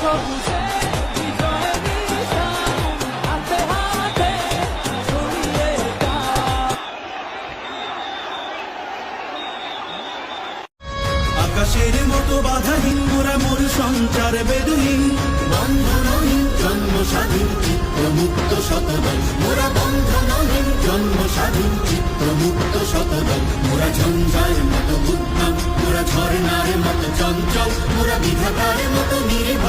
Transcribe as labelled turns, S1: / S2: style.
S1: সবুজে বিজয় নিশান, হাতে হাতে ছড়িয়ে দাও।
S2: আকাশের মতো বাধাহীন মোরা মোর সঞ্চার বেদুহীন, বন্ধনহীন জন্ম স্বাধীন চিত্রমুক্ত শতদল, মোরা বন্ধনহীন জন্ম স্বাধীন চিত্রমুক্ত শতদল। মোরা ঝঞ্ঝার মতো উদ্যম, মোরা ঝর্ণার মতো চঞ্চল, মোরা বিধাতার মতো নির্ভর।